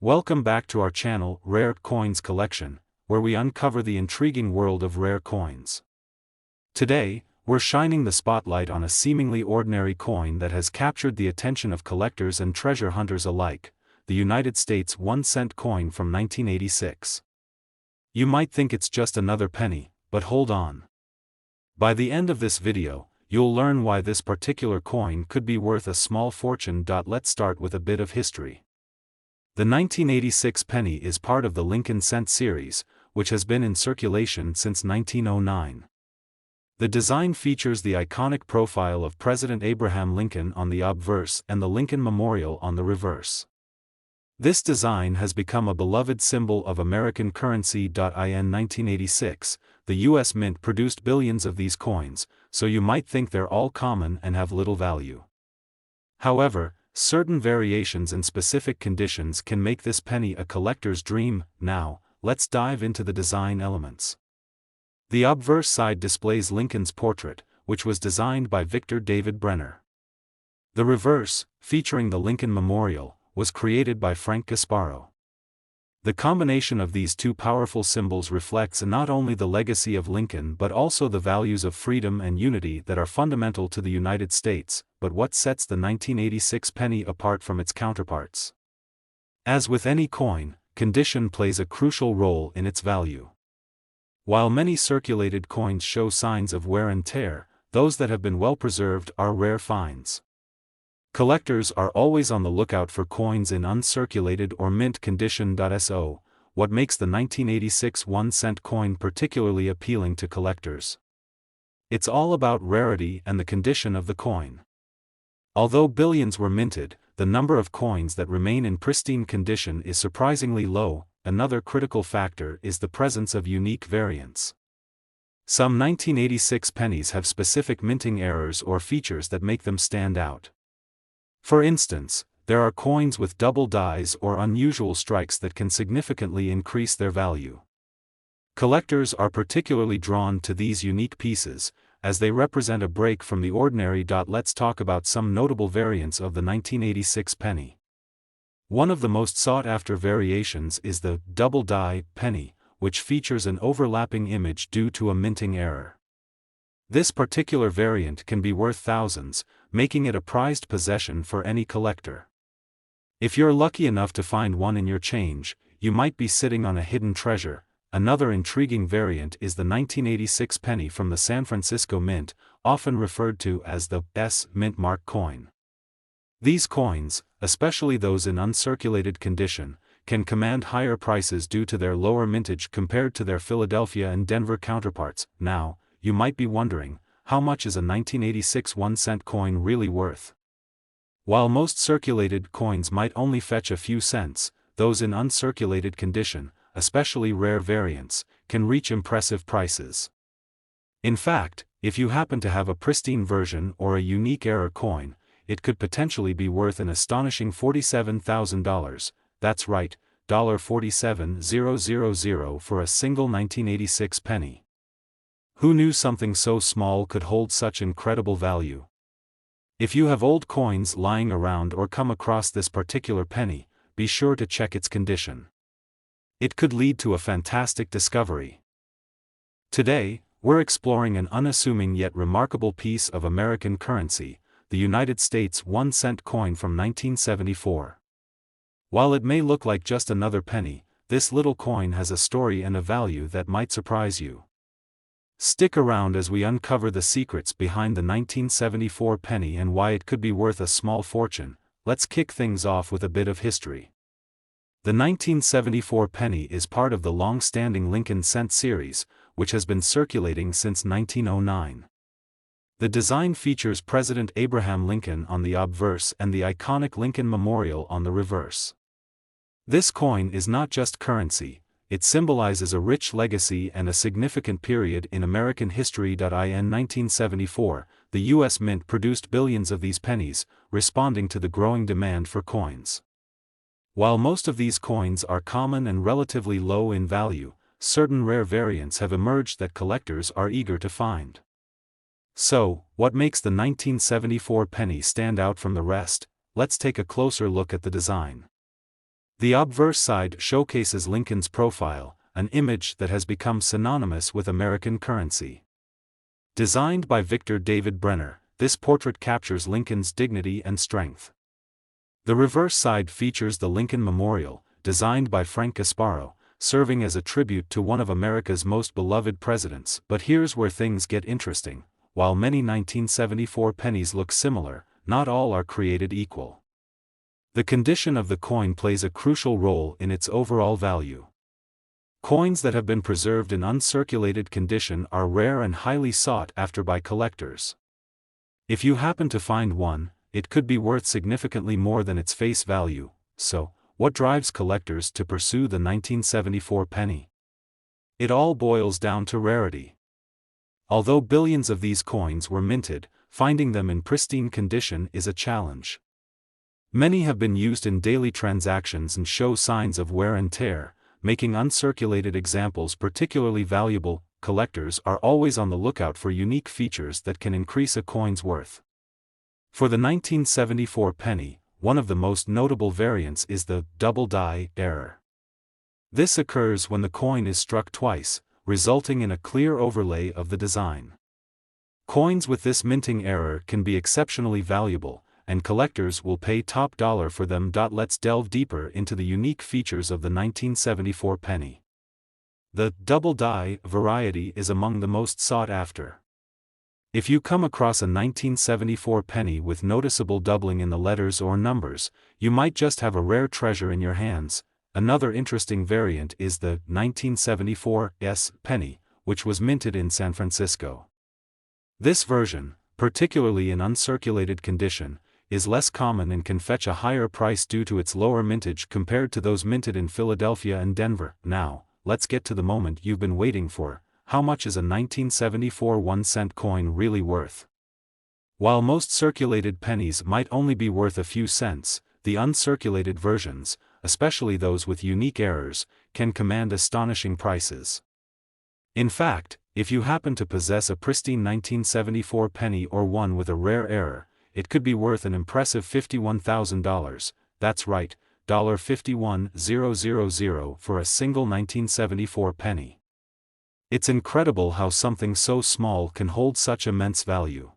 Welcome back to our channel, Rare Coins Collection, where we uncover the intriguing world of rare coins. Today, we're shining the spotlight on a seemingly ordinary coin that has captured the attention of collectors and treasure hunters alike, the United States 1-cent coin from 1986. You might think it's just another penny, but hold on. By the end of this video, you'll learn why this particular coin could be worth a small fortune. Let's start with a bit of history. The 1986 penny is part of the Lincoln cent series, which has been in circulation since 1909. The design features the iconic profile of President Abraham Lincoln on the obverse and the Lincoln Memorial on the reverse. This design has become a beloved symbol of American currency. In 1986, the U.S. Mint produced billions of these coins, so you might think they're all common and have little value. However, certain variations and specific conditions can make this penny a collector's dream. Now, let's dive into the design elements. The obverse side displays Lincoln's portrait, which was designed by Victor David Brenner. The reverse, featuring the Lincoln Memorial, was created by Frank Gasparo. The combination of these two powerful symbols reflects not only the legacy of Lincoln but also the values of freedom and unity that are fundamental to the United States. But what sets the 1986 penny apart from its counterparts? As with any coin, condition plays a crucial role in its value. While many circulated coins show signs of wear and tear, those that have been well preserved are rare finds. Collectors are always on the lookout for coins in uncirculated or mint condition. So, what makes the 1986 1-cent coin particularly appealing to collectors? It's all about rarity and the condition of the coin. Although billions were minted, the number of coins that remain in pristine condition is surprisingly low. Another critical factor is the presence of unique variants. Some 1986 pennies have specific minting errors or features that make them stand out. For instance, there are coins with double dies or unusual strikes that can significantly increase their value. Collectors are particularly drawn to these unique pieces, as they represent a break from the ordinary. Let's talk about some notable variants of the 1986 penny. One of the most sought-after variations is the double die penny, which features an overlapping image due to a minting error. This particular variant can be worth thousands, making it a prized possession for any collector. If you're lucky enough to find one in your change, you might be sitting on a hidden treasure. Another intriguing variant is the 1986 penny from the San Francisco Mint, often referred to as the S Mint Mark coin. These coins, especially those in uncirculated condition, can command higher prices due to their lower mintage compared to their Philadelphia and Denver counterparts. Now, you might be wondering, how much is a 1986 1-cent coin really worth? While most circulated coins might only fetch a few cents, those in uncirculated condition, especially rare variants, can reach impressive prices. In fact, if you happen to have a pristine version or a unique error coin, it could potentially be worth an astonishing $47,000, that's right, $47,000 for a single 1986 penny. Who knew something so small could hold such incredible value? If you have old coins lying around or come across this particular penny, be sure to check its condition. It could lead to a fantastic discovery. Today, we're exploring an unassuming yet remarkable piece of American currency, the United States 1-cent coin from 1974. While it may look like just another penny, this little coin has a story and a value that might surprise you. Stick around as we uncover the secrets behind the 1974 penny and why it could be worth a small fortune. Let's kick things off with a bit of history. The 1974 penny is part of the long-standing Lincoln cent series, which has been circulating since 1909. The design features President Abraham Lincoln on the obverse and the iconic Lincoln Memorial on the reverse. This coin is not just currency, it symbolizes a rich legacy and a significant period in American history. In 1974, the U.S. Mint produced billions of these pennies, responding to the growing demand for coins. While most of these coins are common and relatively low in value, certain rare variants have emerged that collectors are eager to find. So, what makes the 1974 penny stand out from the rest? Let's take a closer look at the design. The obverse side showcases Lincoln's profile, an image that has become synonymous with American currency. Designed by Victor David Brenner, this portrait captures Lincoln's dignity and strength. The reverse side features the Lincoln Memorial, designed by Frank Gasparo, serving as a tribute to one of America's most beloved presidents. But here's where things get interesting. While many 1974 pennies look similar, not all are created equal. The condition of the coin plays a crucial role in its overall value. Coins that have been preserved in uncirculated condition are rare and highly sought after by collectors. If you happen to find one, it could be worth significantly more than its face value. So, what drives collectors to pursue the 1974 penny? It all boils down to rarity. Although billions of these coins were minted, finding them in pristine condition is a challenge. Many have been used in daily transactions and show signs of wear and tear, making uncirculated examples particularly valuable. Collectors are always on the lookout for unique features that can increase a coin's worth. For the 1974 penny, one of the most notable variants is the double die error. This occurs when the coin is struck twice, resulting in a clear overlay of the design. Coins with this minting error can be exceptionally valuable, and collectors will pay top dollar for them. Let's delve deeper into the unique features of the 1974 penny. The double die variety is among the most sought after. If you come across a 1974 penny with noticeable doubling in the letters or numbers, you might just have a rare treasure in your hands. Another interesting variant is the 1974 penny, which was minted in San Francisco. This version, particularly in uncirculated condition, is less common and can fetch a higher price due to its lower mintage compared to those minted in Philadelphia and Denver. Now, let's get to the moment you've been waiting for. How much is a 1974 1-cent coin really worth? While most circulated pennies might only be worth a few cents, the uncirculated versions, especially those with unique errors, can command astonishing prices. In fact, if you happen to possess a pristine 1974 penny or one with a rare error, it could be worth an impressive $51,000, that's right, $51,000 for a single 1974 penny. It's incredible how something so small can hold such immense value.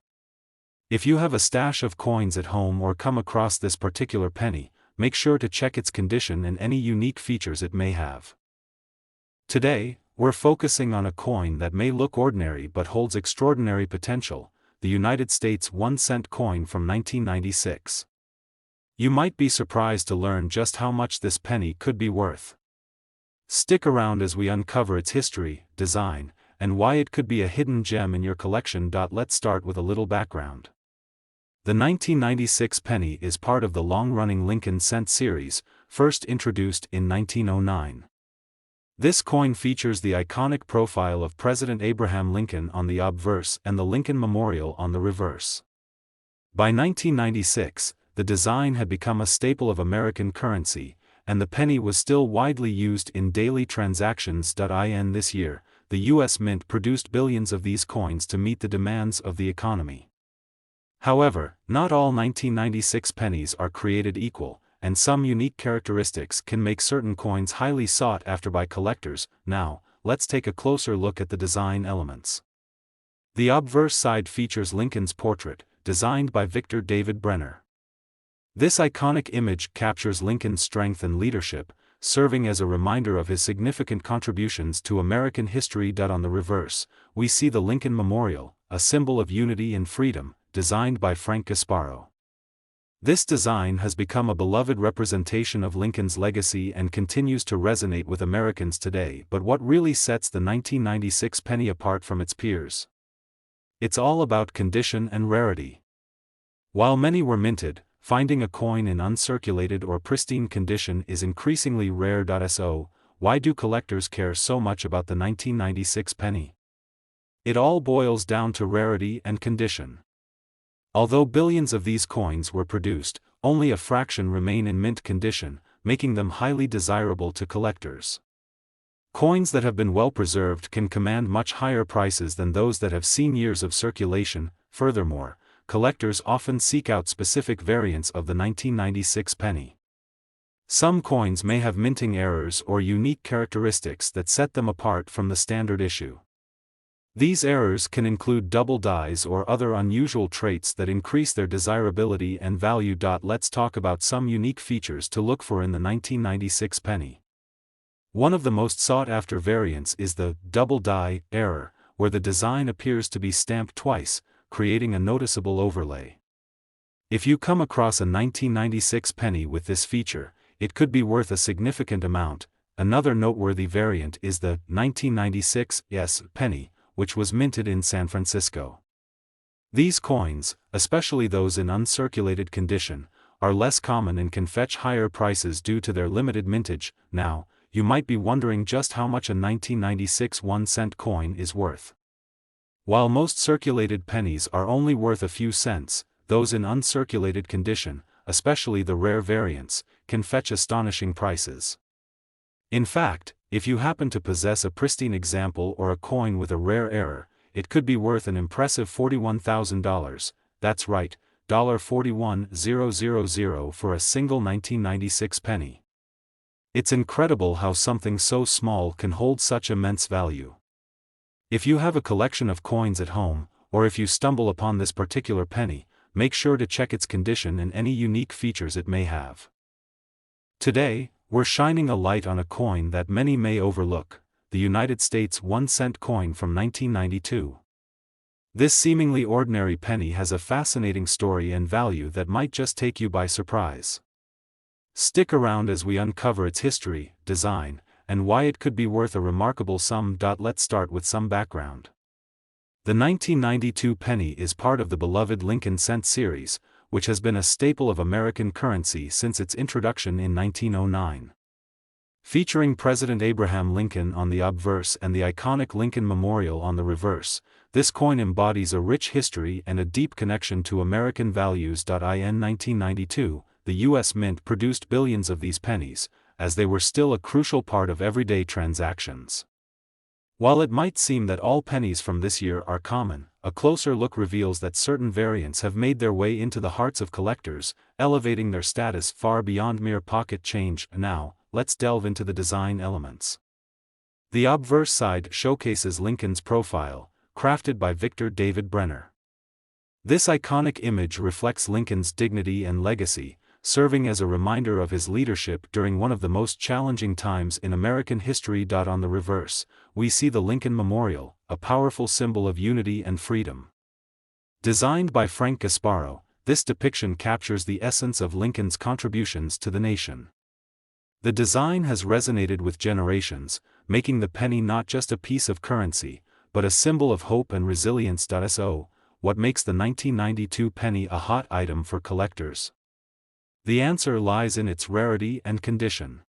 If you have a stash of coins at home or come across this particular penny, make sure to check its condition and any unique features it may have. Today, we're focusing on a coin that may look ordinary but holds extraordinary potential, the United States 1-cent coin from 1996. You might be surprised to learn just how much this penny could be worth. Stick around as we uncover its history, design, and why it could be a hidden gem in your collection. Let's start with a little background. The 1996 penny is part of the long-running Lincoln cent series, first introduced in 1909. This coin features the iconic profile of President Abraham Lincoln on the obverse and the Lincoln Memorial on the reverse. By 1996, the design had become a staple of American currency, and the penny was still widely used in daily transactions. This year, the U.S. Mint produced billions of these coins to meet the demands of the economy. However, not all 1996 pennies are created equal, and some unique characteristics can make certain coins highly sought after by collectors. Now, let's take a closer look at the design elements. The obverse side features Lincoln's portrait, designed by Victor David Brenner. This iconic image captures Lincoln's strength and leadership, serving as a reminder of his significant contributions to American history. On the reverse, we see the Lincoln Memorial, a symbol of unity and freedom, designed by Frank Gasparo. This design has become a beloved representation of Lincoln's legacy and continues to resonate with Americans today. But what really sets the 1996 penny apart from its peers? It's all about condition and rarity. While many were minted, finding a coin in uncirculated or pristine condition is increasingly rare. So, why do collectors care so much about the 1996 penny? It all boils down to rarity and condition. Although billions of these coins were produced, only a fraction remain in mint condition, making them highly desirable to collectors. Coins that have been well preserved can command much higher prices than those that have seen years of circulation. Furthermore, collectors often seek out specific variants of the 1996 penny. Some coins may have minting errors or unique characteristics that set them apart from the standard issue. These errors can include double dies or other unusual traits that increase their desirability and value. Let's talk about some unique features to look for in the 1996 penny. One of the most sought-after variants is the double die error, where the design appears to be stamped twice, creating a noticeable overlay. If you come across a 1996 penny with this feature, it could be worth a significant amount. Another noteworthy variant is the 1996 penny, which was minted in San Francisco. These coins, especially those in uncirculated condition, are less common and can fetch higher prices due to their limited mintage. Now, you might be wondering just how much a 1996 1-cent coin is worth. While most circulated pennies are only worth a few cents, those in uncirculated condition, especially the rare variants, can fetch astonishing prices. In fact, if you happen to possess a pristine example or a coin with a rare error, it could be worth an impressive $41,000, that's right, $41,000 for a single 1996 penny. It's incredible how something so small can hold such immense value. If you have a collection of coins at home, or if you stumble upon this particular penny, make sure to check its condition and any unique features it may have. Today, we're shining a light on a coin that many may overlook, the United States 1-cent coin from 1992. This seemingly ordinary penny has a fascinating story and value that might just take you by surprise. Stick around as we uncover its history, design, and why it could be worth a remarkable sum. Let's start with some background. The 1992 penny is part of the beloved Lincoln cent series, which has been a staple of American currency since its introduction in 1909. Featuring President Abraham Lincoln on the obverse and the iconic Lincoln Memorial on the reverse, this coin embodies a rich history and a deep connection to American values. In 1992, the U.S. Mint produced billions of these pennies, as they were still a crucial part of everyday transactions. While it might seem that all pennies from this year are common, a closer look reveals that certain variants have made their way into the hearts of collectors, elevating their status far beyond mere pocket change. Now, let's delve into the design elements. The obverse side showcases Lincoln's profile, crafted by Victor David Brenner. This iconic image reflects Lincoln's dignity and legacy, serving as a reminder of his leadership during one of the most challenging times in American history. On the reverse, we see the Lincoln Memorial, a powerful symbol of unity and freedom. Designed by Frank Gasparo, this depiction captures the essence of Lincoln's contributions to the nation. The design has resonated with generations, making the penny not just a piece of currency, but a symbol of hope and resilience. So, what makes the 1992 penny a hot item for collectors? The answer lies in its rarity and condition.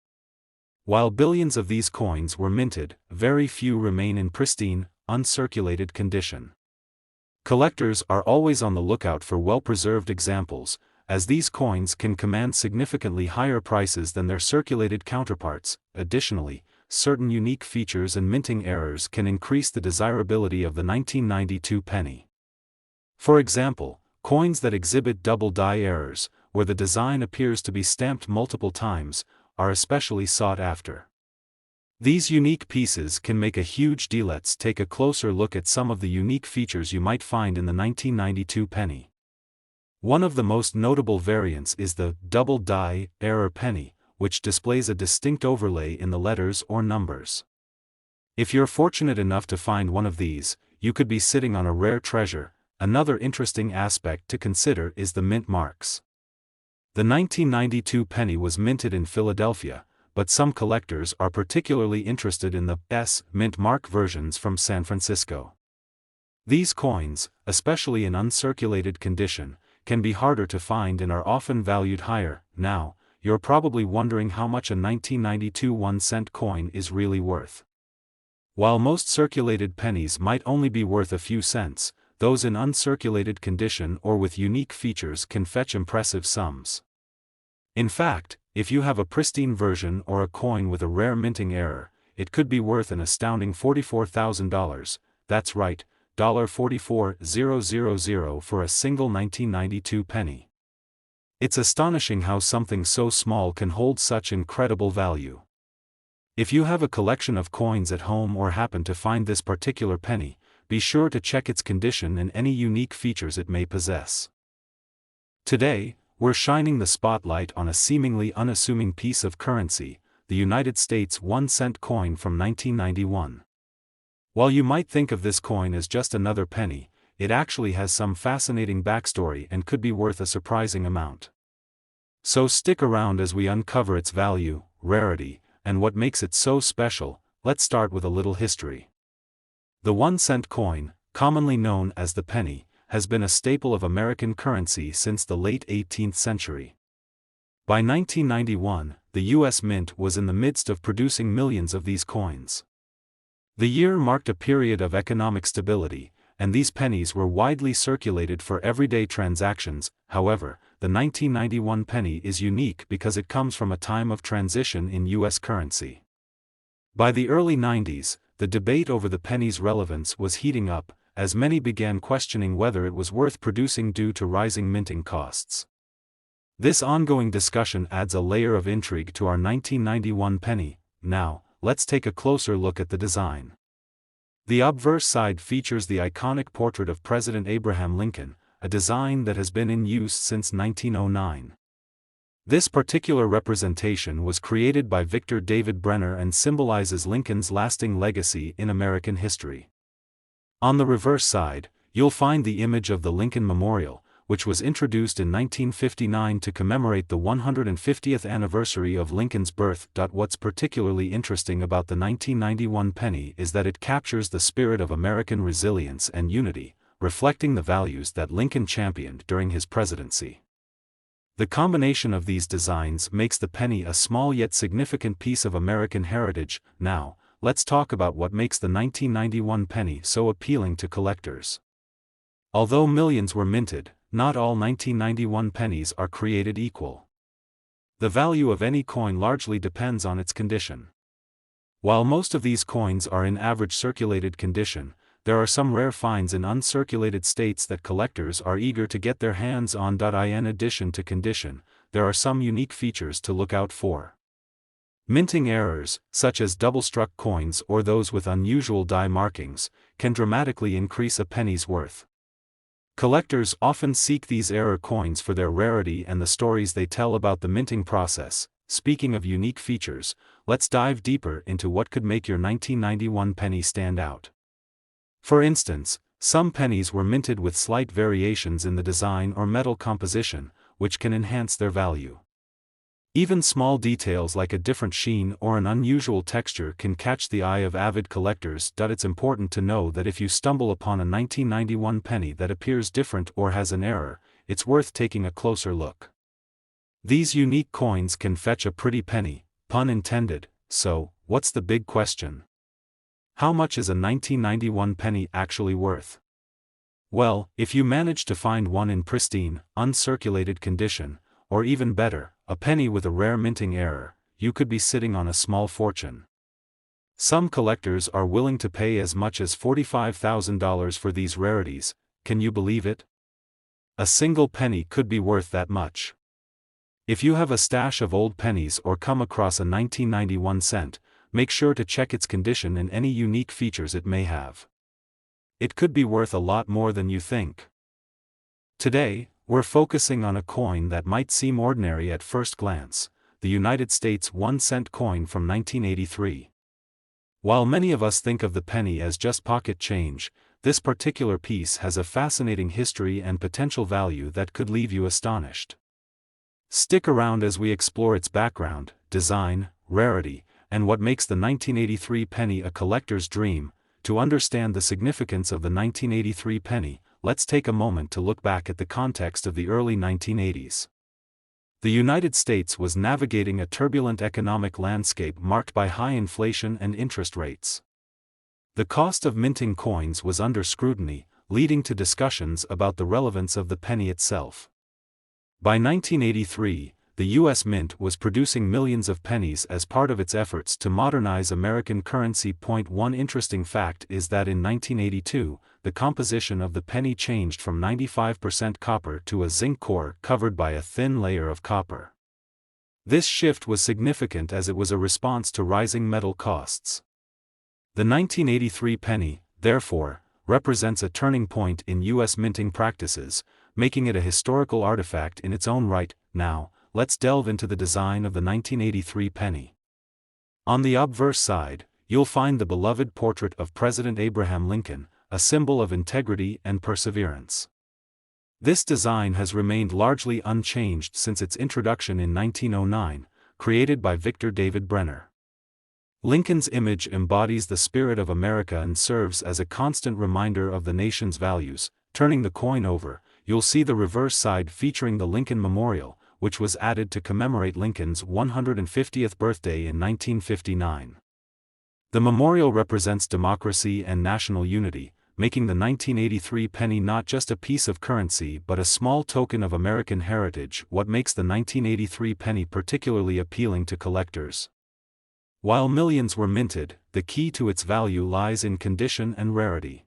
While billions of these coins were minted, very few remain in pristine, uncirculated condition. Collectors are always on the lookout for well-preserved examples, as these coins can command significantly higher prices than their circulated counterparts. Additionally, certain unique features and minting errors can increase the desirability of the 1992 penny. For example, coins that exhibit double die errors, where the design appears to be stamped multiple times, are especially sought after. These unique pieces can make a huge deal. Let's take a closer look at some of the unique features you might find in the 1992 penny. One of the most notable variants is the double die error penny, which displays a distinct overlay in the letters or numbers. If you're fortunate enough to find one of these, you could be sitting on a rare treasure. Another interesting aspect to consider is the mint marks. The 1992 penny was minted in Philadelphia, but some collectors are particularly interested in the mint mark versions from San Francisco. These coins, especially in uncirculated condition, can be harder to find and are often valued higher. Now, you're probably wondering how much a 1992 1-cent coin is really worth. While most circulated pennies might only be worth a few cents, those in uncirculated condition or with unique features can fetch impressive sums. In fact, if you have a pristine version or a coin with a rare minting error, it could be worth an astounding $44,000, that's right, $44,000 for a single 1992 penny. It's astonishing how something so small can hold such incredible value. If you have a collection of coins at home or happen to find this particular penny, be sure to check its condition and any unique features it may possess. Today, we're shining the spotlight on a seemingly unassuming piece of currency, the United States 1-cent coin from 1991. While you might think of this coin as just another penny, it actually has some fascinating backstory and could be worth a surprising amount. So stick around as we uncover its value, rarity, and what makes it so special. Let's start with a little history. The 1-cent coin, commonly known as the penny, has been a staple of American currency since the late 18th century. By 1991, the U.S. Mint was in the midst of producing millions of these coins. The year marked a period of economic stability, and these pennies were widely circulated for everyday transactions. However, the 1991 penny is unique because it comes from a time of transition in U.S. currency. By the early 90s, the debate over the penny's relevance was heating up, as many began questioning whether it was worth producing due to rising minting costs. This ongoing discussion adds a layer of intrigue to our 1991 penny. Now, let's take a closer look at the design. The obverse side features the iconic portrait of President Abraham Lincoln, a design that has been in use since 1909. This particular representation was created by Victor David Brenner and symbolizes Lincoln's lasting legacy in American history. On the reverse side, you'll find the image of the Lincoln Memorial, which was introduced in 1959 to commemorate the 150th anniversary of Lincoln's birth. What's particularly interesting about the 1991 penny is that it captures the spirit of American resilience and unity, reflecting the values that Lincoln championed during his presidency. The combination of these designs makes the penny a small yet significant piece of American heritage. Now, let's talk about what makes the 1991 penny so appealing to collectors. Although millions were minted, not all 1991 pennies are created equal. The value of any coin largely depends on its condition. While most of these coins are in average circulated condition, there are some rare finds in uncirculated states that collectors are eager to get their hands on. In addition to condition, there are some unique features to look out for. Minting errors, such as double-struck coins or those with unusual die markings, can dramatically increase a penny's worth. Collectors often seek these error coins for their rarity and the stories they tell about the minting process. Speaking of unique features, let's dive deeper into what could make your 1991 penny stand out. For instance, some pennies were minted with slight variations in the design or metal composition, which can enhance their value. Even small details like a different sheen or an unusual texture can catch the eye of avid collectors. It's important to know that if you stumble upon a 1991 penny that appears different or has an error, it's worth taking a closer look. These unique coins can fetch a pretty penny, pun intended. So, what's the big question? How much is a 1991 penny actually worth? Well, if you manage to find one in pristine, uncirculated condition, or even better, a penny with a rare minting error, you could be sitting on a small fortune. Some collectors are willing to pay as much as $45,000 for these rarities. Can you believe it? A single penny could be worth that much. If you have a stash of old pennies or come across a 1991 cent, make sure to check its condition and any unique features it may have. It could be worth a lot more than you think. Today, we're focusing on a coin that might seem ordinary at first glance, the United States 1-cent coin from 1983. While many of us think of the penny as just pocket change, this particular piece has a fascinating history and potential value that could leave you astonished. Stick around as we explore its background, design, rarity, and what makes the 1983 penny a collector's dream. To understand the significance of the 1983 penny, let's take a moment to look back at the context of the early 1980s. The United States was navigating a turbulent economic landscape marked by high inflation and interest rates. The cost of minting coins was under scrutiny, leading to discussions about the relevance of the penny itself. By 1983, the U.S. Mint was producing millions of pennies as part of its efforts to modernize American currency. One interesting fact is that in 1982, the composition of the penny changed from 95% copper to a zinc core covered by a thin layer of copper. This shift was significant as it was a response to rising metal costs. The 1983 penny, therefore, represents a turning point in U.S. minting practices, making it a historical artifact in its own right. Now, let's delve into the design of the 1983 penny. On the obverse side, you'll find the beloved portrait of President Abraham Lincoln, a symbol of integrity and perseverance. This design has remained largely unchanged since its introduction in 1909, created by Victor David Brenner. Lincoln's image embodies the spirit of America and serves as a constant reminder of the nation's values. Turning the coin over, you'll see the reverse side featuring the Lincoln Memorial, which was added to commemorate Lincoln's 150th birthday in 1959. The memorial represents democracy and national unity, making the 1983 penny not just a piece of currency but a small token of American heritage. What makes the 1983 penny particularly appealing to collectors? While millions were minted, the key to its value lies in condition and rarity.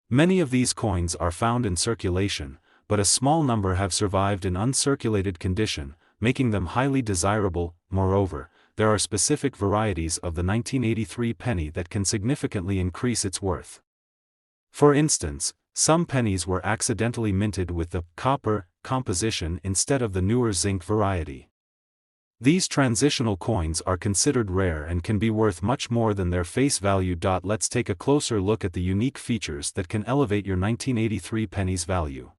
Many of these coins are found in circulation, but a small number have survived in uncirculated condition, making them highly desirable. Moreover, there are specific varieties of the 1983 penny that can significantly increase its worth. For instance, some pennies were accidentally minted with the copper composition instead of the newer zinc variety. These transitional coins are considered rare and can be worth much more than their face value. Let's take a closer look at the unique features that can elevate your 1983 penny's value.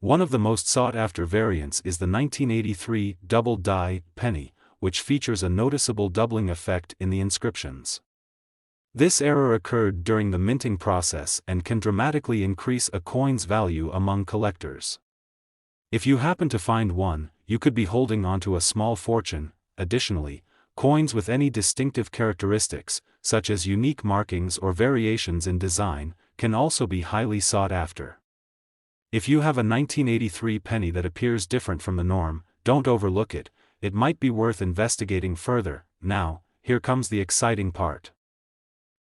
One of the most sought-after variants is the 1983 double die penny, which features a noticeable doubling effect in the inscriptions. This error occurred during the minting process and can dramatically increase a coin's value among collectors. If you happen to find one, you could be holding onto a small fortune. Additionally, coins with any distinctive characteristics, such as unique markings or variations in design, can also be highly sought after. If you have a 1983 penny that appears different from the norm, don't overlook it. It might be worth investigating further. Now, here comes the exciting part.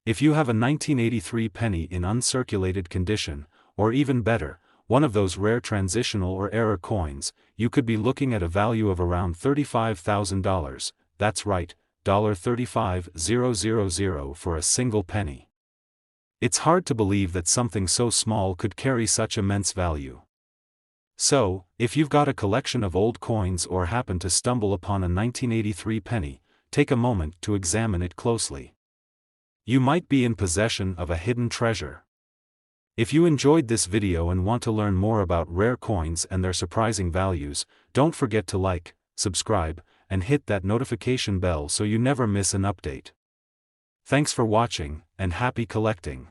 If you have a 1983 penny in uncirculated condition, or even better, one of those rare transitional or error coins, you could be looking at a value of around $35,000, that's right, $35,000 for a single penny. It's hard to believe that something so small could carry such immense value. So, if you've got a collection of old coins or happen to stumble upon a 1983 penny, take a moment to examine it closely. You might be in possession of a hidden treasure. If you enjoyed this video and want to learn more about rare coins and their surprising values, don't forget to like, subscribe, and hit that notification bell so you never miss an update. Thanks for watching, and happy collecting.